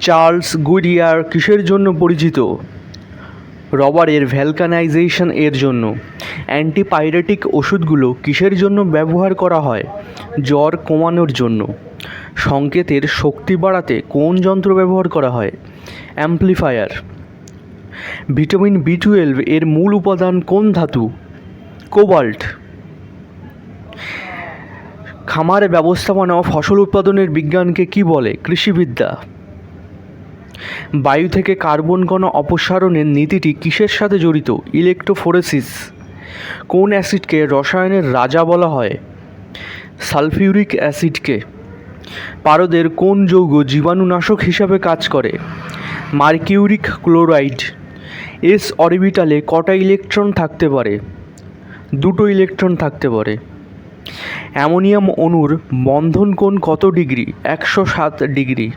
Charles Goodyear কিসের জন্য পরিচিত? রবারের ভ্যালকানাইজেশন এর জন্য। অ্যান্টিপাইরেটিক ওষুধগুলো কিসের জন্য ব্যবহার করা হয়? জ্বর কমানোর জন্য। সংকেতের শক্তি বাড়াতে কোন যন্ত্র ব্যবহার করা হয়? অ্যাম্প্লিফায়ার। ভিটামিন বি12 এর মূল উপাদান কোন ধাতু? কোবাল্ট। খামারে ব্যবস্থাপনা ও ফসল উৎপাদনের বিজ্ঞানকে কি বলে? কৃষিবিদ্যা। বায়ু থেকে কার্বন কণা অপসারণের নীতিটি কিসের সাথে জড়িত? ইলেক্ট্রোফোরেসিস। কোন অ্যাসিডকে রসায়নের রাজা বলা হয়? সালফিউরিক অ্যাসিডকে। পারদের কোন যৌগ জীবাণুনাশক হিসাবে কাজ করে? Mercuric chloride. এস অরবিটালে কটা ইলেকট্রন থাকতে পারে? দুটো ইলেকট্রন থাকতে পারে। অ্যামোনিয়াম অণুর বন্ধন কোণ কত ডিগ্রি? 107 ডিগ্রি।